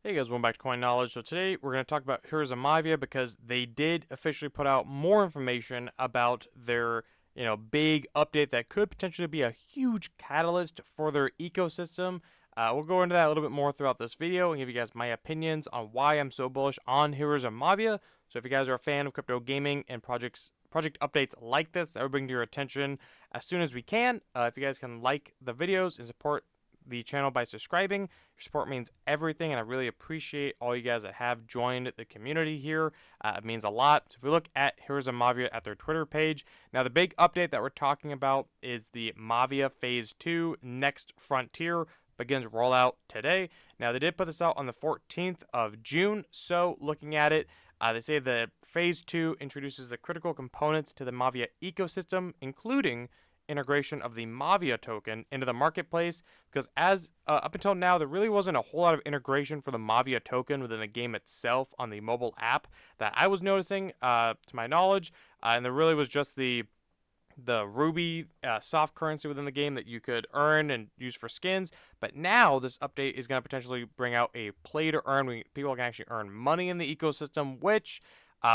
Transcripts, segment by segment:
Hey guys, welcome back to Coin Knowledge. So today we're going to talk about Heroes of Mavia because they did officially put out more information about their, big update that could potentially be a huge catalyst for their ecosystem. We'll go into that a little bit more throughout this video and give you guys my opinions on why I'm so bullish on Heroes of Mavia. So if you guys are a fan of crypto gaming and project updates like this that we bring to your attention as soon as we can, if you guys can like the videos and support the channel by subscribing. Your support means everything, and I really appreciate all you guys that have joined the community here. It means a lot. So if we look at Heroes of Mavia at their Twitter page, now the big update that we're talking about is the Mavia Phase 2 Next Frontier begins rollout today. Now they did put this out on the 14th of June, so looking at it, they say that Phase 2 introduces the critical components to the Mavia ecosystem, including integration of the Mavia token into the marketplace, because as up until now there really wasn't a whole lot of integration for the Mavia token within the game itself on the mobile app that I was noticing, to my knowledge, and there really was just the Ruby soft currency within the game that you could earn and use for skins. But now this update is going to potentially bring out a play to earn. People can actually earn money in the ecosystem, which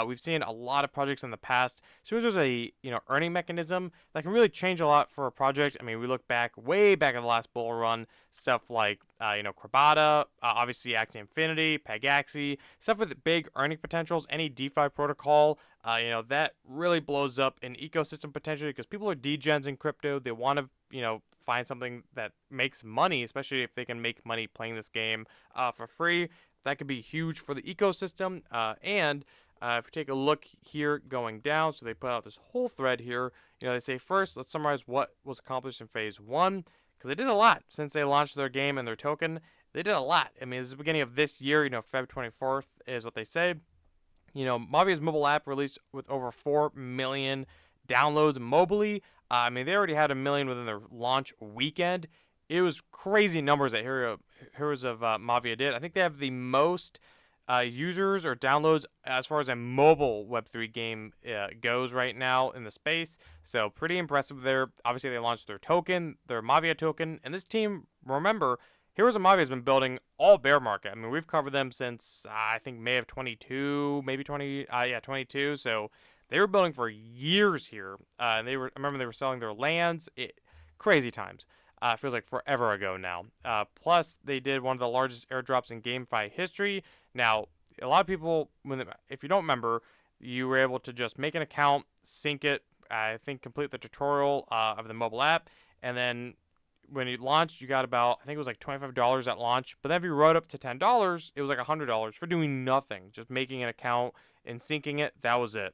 we've seen a lot of projects in the past. As soon as there's a earning mechanism that can really change a lot for a project. I mean, we look back way back in the last bull run, stuff like Krabata, obviously Axie Infinity, Axie, stuff with big earning potentials. Any DeFi protocol, that really blows up an ecosystem potentially because people are degens in crypto. They want to find something that makes money, especially if they can make money playing this game for free. That could be huge for the ecosystem, and if we take a look here going down, so they put out this whole thread here. They say first, let's summarize what was accomplished in phase one, because they did a lot since they launched their game and their token. They did a lot. I mean, it's the beginning of this year. Feb 24th is what they say. Mavia's mobile app released with over 4 million downloads mobily. I mean, they already had a million within their launch weekend. It was crazy numbers that Heroes of Mavia did. I think they have the most users or downloads as far as a mobile Web3 game goes right now in the space. So pretty impressive there. Obviously, they launched their token, their Mavia token, and this team, remember, Heroes of Mavia has been building all bear market. I mean, we've covered them since I think May of 22, maybe 20, yeah, 22. So they were building for years here. And I remember they were selling their lands. Crazy times. Feels like forever ago now. Plus, they did one of the largest airdrops in GameFi history. Now, a lot of people, if you don't remember, you were able to just make an account, sync it, I think complete the tutorial of the mobile app, and then when it launched, you got about, I think it was like $25 at launch. But then if you rode up to $10, it was like $100 for doing nothing, just making an account and syncing it. That was it.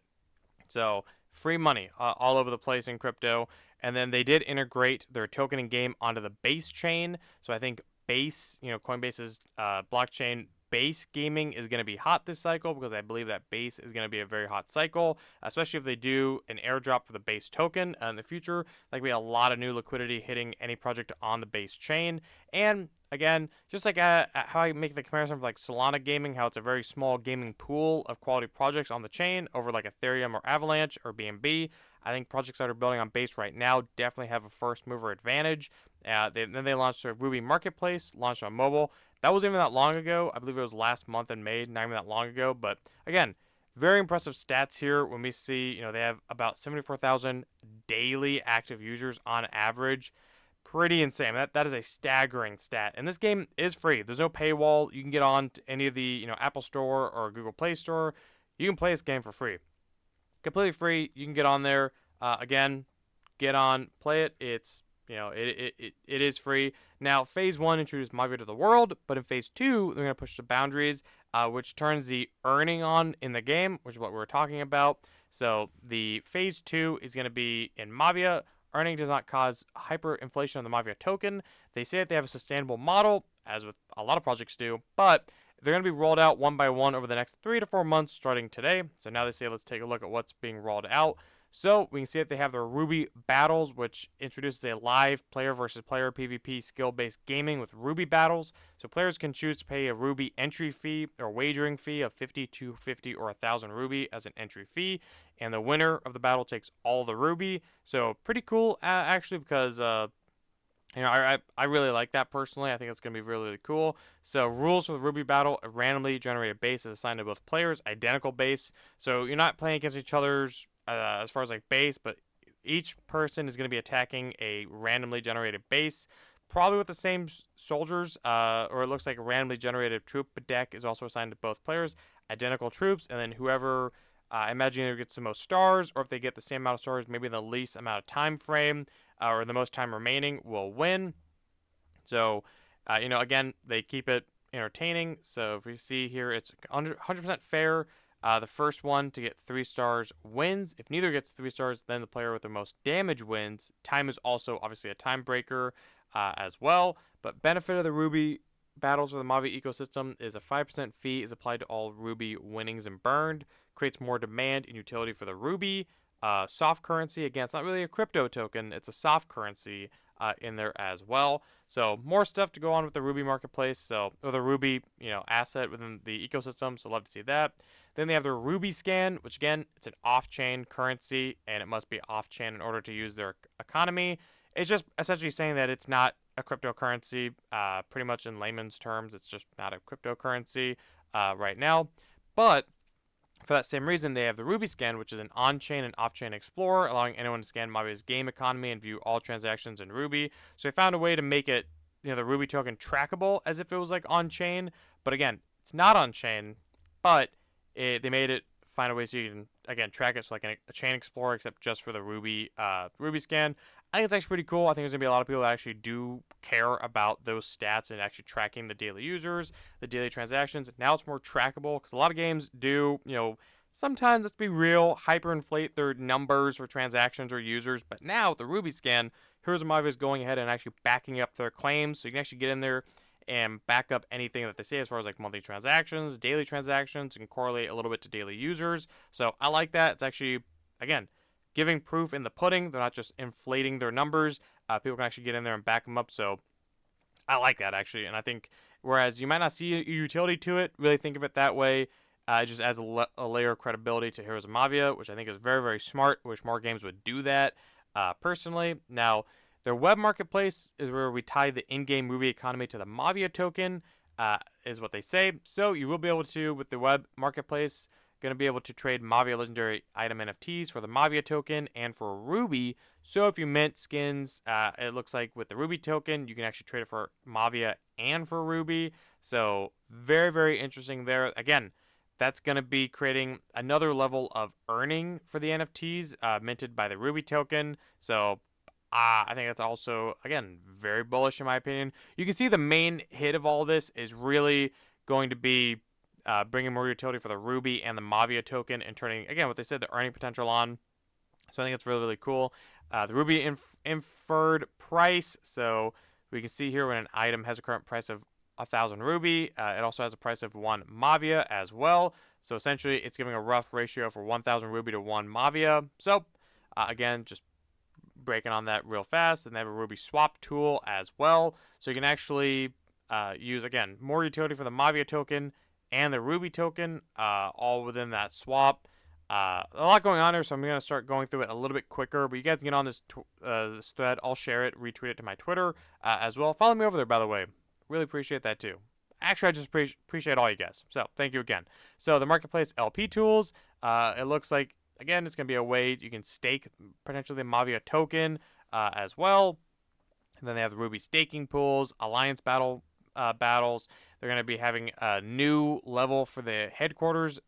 So free money all over the place in crypto. And then they did integrate their token and game onto the Base chain. So I think Base, Coinbase's blockchain Base gaming is going to be hot this cycle because I believe that Base is going to be a very hot cycle, especially if they do an airdrop for the Base token in the future. Like we have a lot of new liquidity hitting any project on the Base chain. And again, just like how I make the comparison for like Solana gaming, how it's a very small gaming pool of quality projects on the chain over like Ethereum or Avalanche or BNB. I think projects that are building on Base right now definitely have a first mover advantage. Then they launched their Ruby Marketplace, launched on mobile. That wasn't even that long ago. I believe it was last month in May, not even that long ago. But again, very impressive stats here when we see, they have about 74,000 daily active users on average. Pretty insane. That is a staggering stat. And this game is free. There's no paywall. You can get on to any of the, Apple Store or Google Play Store. You can play this game for free. Completely free. You can get on there. Again, get on, play it. It's it is free. Now, phase one introduced Mavia to the world, but in phase two, they're going to push the boundaries, which turns the earning on in the game, which is what we were talking about. So the phase two is going to be in Mavia. Earning does not cause hyperinflation of the Mavia token. They say that they have a sustainable model, as with a lot of projects do, but they're going to be rolled out one by one over the next 3 to 4 months starting today. So now they say let's take a look at what's being rolled out. So we can see that they have their Ruby Battles, which introduces a live player versus player PvP skill-based gaming with Ruby Battles. So players can choose to pay a Ruby entry fee or wagering fee of 50, 250, or 1,000 Ruby as an entry fee. And the winner of the battle takes all the Ruby. So pretty cool, actually, because I really like that personally. I think it's going to be really, really cool. So rules for the Ruby battle: a randomly generated base is assigned to both players, identical base. So you're not playing against each other's as far as like base, but each person is going to be attacking a randomly generated base, probably with the same soldiers. Or it looks like a randomly generated troop deck is also assigned to both players, identical troops, and then whoever. I imagine either gets the most stars, or if they get the same amount of stars, maybe the least amount of time frame or the most time remaining will win. So, again, they keep it entertaining. So if we see here, it's 100% fair. The first one to get 3 stars wins. If neither gets 3 stars, then the player with the most damage wins. Time is also obviously a tiebreaker as well. But benefit of the Ruby battles for the Mavia ecosystem is a 5% fee is applied to all Ruby winnings and burned. Creates more demand and utility for the Ruby. Soft currency, again, it's not really a crypto token, it's a soft currency in there as well. So more stuff to go on with the Ruby marketplace, or the Ruby, asset within the ecosystem. So love to see that. Then they have the Ruby scan, which again, it's an off-chain currency, and it must be off-chain in order to use their economy. It's just essentially saying that it's not a cryptocurrency. Pretty much in layman's terms, it's just not a cryptocurrency right now. But for that same reason, they have the Ruby scan, which is an on-chain and off-chain explorer, allowing anyone to scan Mavia's game economy and view all transactions in Ruby. So they found a way to make it, the Ruby token trackable as if it was like on-chain. But again, it's not on-chain, but they made it find a way so you can again track it, so like a chain explorer, except just for the Ruby scan. I think it's actually pretty cool. I think there's gonna be a lot of people that actually do care about those stats and actually tracking the daily users, the daily transactions. Now it's more trackable because a lot of games do, sometimes, let's be real, hyperinflate their numbers for transactions or users. But now with the Ruby scan, Heroes of Mavia is going ahead and actually backing up their claims, so you can actually get in there and back up anything that they say as far as like monthly transactions, daily transactions, and correlate a little bit to daily users. So I like that. It's actually, again, giving proof in the pudding. They're not just inflating their numbers. People can actually get in there and back them up. So I like that actually, and I think whereas you might not see a utility to it, really think of it that way. It just adds a layer of credibility to Heroes of Mavia, which I think is very, very smart. Wish more games would do that. Personally, now their web marketplace is where we tie the in-game Ruby economy to the Mavia token, is what they say. So you will be able to, with the web marketplace, going to be able to trade Mavia legendary item NFTs for the Mavia token and for Ruby. So if you mint skins, it looks like with the Ruby token, you can actually trade it for Mavia and for Ruby. So very, very interesting there. Again, that's going to be creating another level of earning for the NFTs minted by the Ruby token. So I think that's also, again, very bullish in my opinion. You can see the main hit of all this is really going to be bringing more utility for the Ruby and the Mavia token and turning, again, what they said, the earning potential on. So I think it's really, really cool. The Ruby inferred price. So we can see here when an item has a current price of 1,000 Ruby, it also has a price of 1 Mavia as well. So essentially, it's giving a rough ratio for 1,000 Ruby to 1 Mavia. So again, just breaking on that real fast. And they have a Ruby swap tool as well. So you can actually use, again, more utility for the Mavia token and the Ruby token, all within that swap. A lot going on here, so I'm going to start going through it a little bit quicker. But you guys can get on this thread. I'll share it, retweet it to my Twitter as well. Follow me over there, by the way. Really appreciate that too. Actually, I just appreciate all you guys. So thank you again. So the marketplace LP tools. It looks like, again, it's going to be a way you can stake potentially the Mavia token as well. And then they have the Ruby staking pools, alliance battles. They're going to be having a new level for the headquarters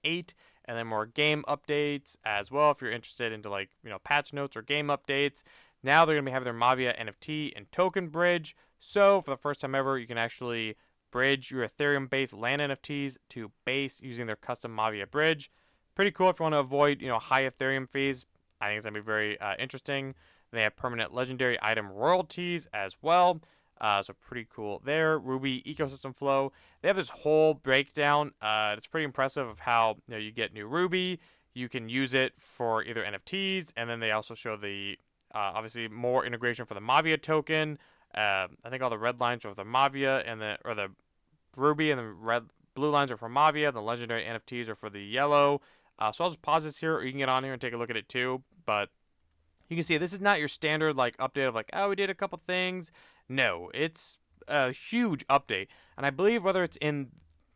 8, and then more game updates as well if you're interested into like, patch notes or game updates. Now they're going to be having their Mavia NFT and token bridge. So for the first time ever, you can actually bridge your Ethereum-based land NFTs to base using their custom Mavia bridge. Pretty cool if you want to avoid, high Ethereum fees. I think it's going to be very interesting. They have permanent legendary item royalties as well. So pretty cool there. Ruby ecosystem flow. They have this whole breakdown. It's pretty impressive of how you get new Ruby. You can use it for either NFTs, and then they also show the obviously more integration for the Mavia token. I think all the red lines are for the Mavia and the Ruby, and the blue lines are for Mavia. The legendary NFTs are for the yellow. So I'll just pause this here, or you can get on here and take a look at it too. But You can see this is not your standard like update of like, oh, we did a couple things. No, it's a huge update. And I believe whether it's in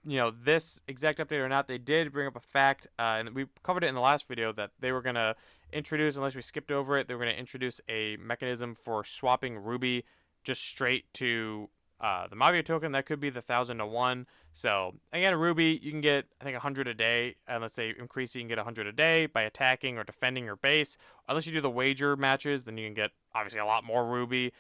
this exact update or not, they did bring up a fact, and we covered it in the last video, that they were gonna introduce, unless we skipped over it, they were gonna introduce a mechanism for swapping Ruby just straight to the Mavia token. That could be the 1,000 to 1. So again, Ruby, you can get I think 100 a day, unless they increase it, you can get 100 a day by attacking or defending your base. Unless you do the wager matches, then you can get obviously a lot more Ruby.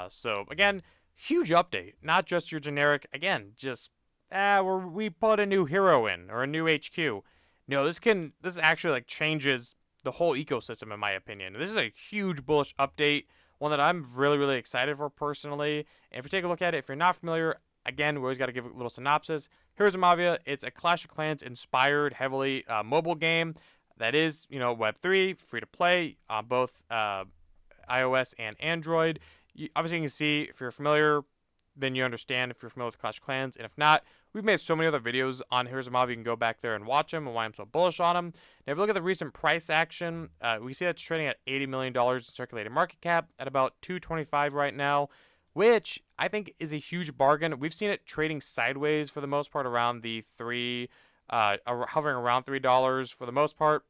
So again, huge update, not just your generic. Again, just we put a new hero in or a new HQ. No, this actually like changes the whole ecosystem in my opinion. This is a huge bullish update, one that I'm really really excited for personally. And if you take a look at it, if you're not familiar, again, we always got to give a little synopsis. Heroes of Mavia, it's a Clash of Clans inspired heavily mobile game that is, Web3, free to play on both iOS and Android. Obviously, you can see if you're familiar, then you understand if you're familiar with Clash of Clans. And if not, we've made so many other videos on Heroes of Mavia. You can go back there and watch them and why I'm so bullish on them. Now, if you look at the recent price action, we see that's trading at $80 million in circulating market cap at about 225 right now, which I think is a huge bargain. We've seen it trading sideways for the most part around the hovering around $3 for the most part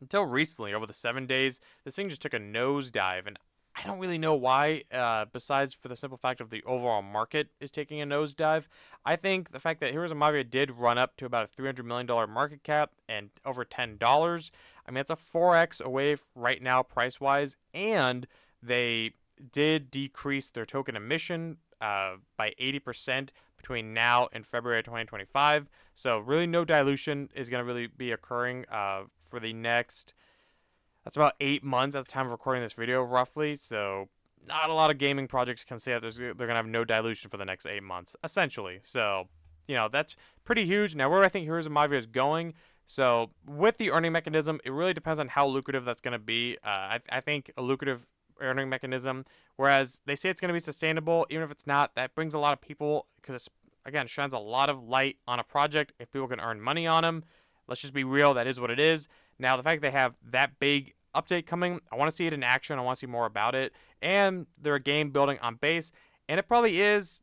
until recently. Over the 7 days, this thing just took a nosedive, and I don't really know why, besides for the simple fact of the overall market is taking a nosedive. I think the fact that Heroes of Mavia did run up to about a $300 million market cap and over $10, I mean, it's a 4x away right now price-wise, and they did decrease their token emission by 80% between now and February 2025. So really no dilution is going to really be occurring for the next, that's about 8 months at the time of recording this video, roughly. So not a lot of gaming projects can say that they're going to have no dilution for the next 8 months, essentially. So, that's pretty huge. Now, where I think Heroes of Mavia is going, so with the earning mechanism, it really depends on how lucrative that's going to be. I think a lucrative earning mechanism, whereas they say it's going to be sustainable, even if it's not, that brings a lot of people, because it's, again, shines a lot of light on a project. If people can earn money on them, let's just be real, that is what it is. Now, the fact they have that big update coming, I want to see it in action. I want to see more about it. And they're a game building on base. And it probably is,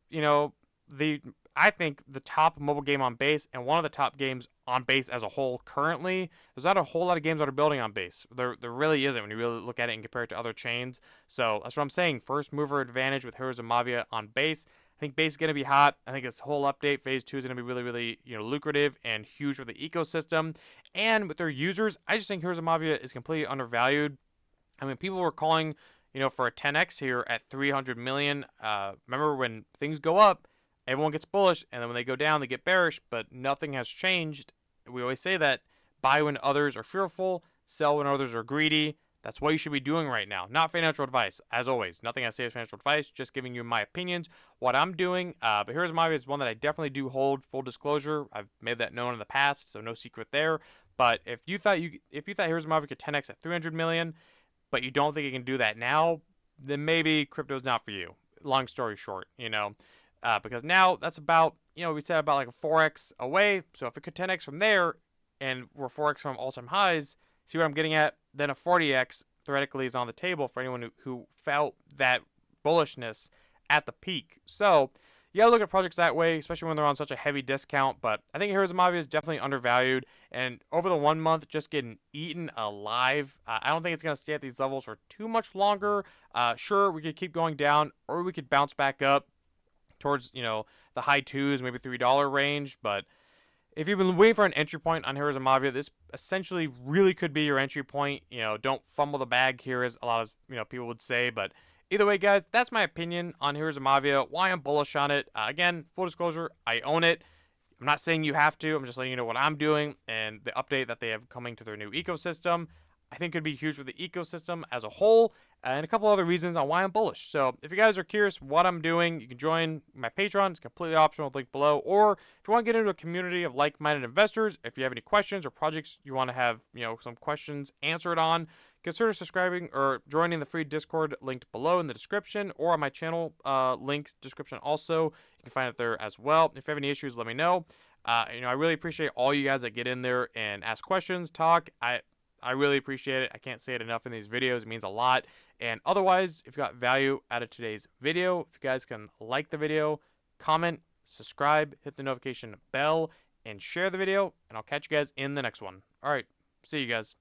I think the top mobile game on base and one of the top games on base as a whole currently. There's not a whole lot of games that are building on base. There really isn't when you really look at it and compare it to other chains. So that's what I'm saying. First mover advantage with Heroes of Mavia on base. I think base is going to be hot. I think this whole update, phase 2, is going to be really, really, lucrative and huge for the ecosystem. And with their users, I just think Heroes of Mavia is completely undervalued. I mean, people were calling, for a 10x here at 300 million. Remember when things go up, everyone gets bullish, and then when they go down, they get bearish, but nothing has changed. We always say that buy when others are fearful, sell when others are greedy. That's what you should be doing right now. Not financial advice, as always. Nothing I say is financial advice, just giving you my opinions, what I'm doing. But Heroes of Mavia is one that I definitely do hold, full disclosure. I've made that known in the past, so no secret there. But if you thought Heroes of Mavia could 10x at 300 million, but you don't think you can do that now, then maybe crypto's not for you. Long story short, because now that's about, we said about like a 4x away. So if it could 10x from there, and we're 4x from all-time highs, see what I'm getting at? Then a 40x theoretically is on the table for anyone who felt that bullishness at the peak. So you gotta look at projects that way, especially when they're on such a heavy discount. But I think Heroes of Mavia is definitely undervalued, and over the 1 month, just getting eaten alive. I don't think it's gonna stay at these levels for too much longer. Sure, we could keep going down, or we could bounce back up towards, the high 2s, maybe $3 range. But if you've been waiting for an entry point on Heroes of Mavia, this essentially really could be your entry point. Don't fumble the bag here, as a lot of, people would say. But either way, guys, that's my opinion on Heroes of Mavia, why I'm bullish on it. Again, full disclosure, I own it. I'm not saying you have to. I'm just letting you know what I'm doing and the update that they have coming to their new ecosystem. I think could be huge for the ecosystem as a whole, and a couple other reasons on why I'm bullish. So if you guys are curious what I'm doing, you can join my Patreon. It's completely optional, link below. Or if you want to get into a community of like-minded investors, if you have any questions or projects you want to have, some questions answered on, consider subscribing or joining the free Discord linked below in the description, or on my channel link description also. You can find it there as well. If you have any issues, let me know. I really appreciate all you guys that get in there and ask questions, talk. I really appreciate it. I can't say it enough in these videos. It means a lot. And otherwise, if you got value out of today's video, if you guys can like the video, comment, subscribe, hit the notification bell, and share the video. And I'll catch you guys in the next one. All right. See you guys.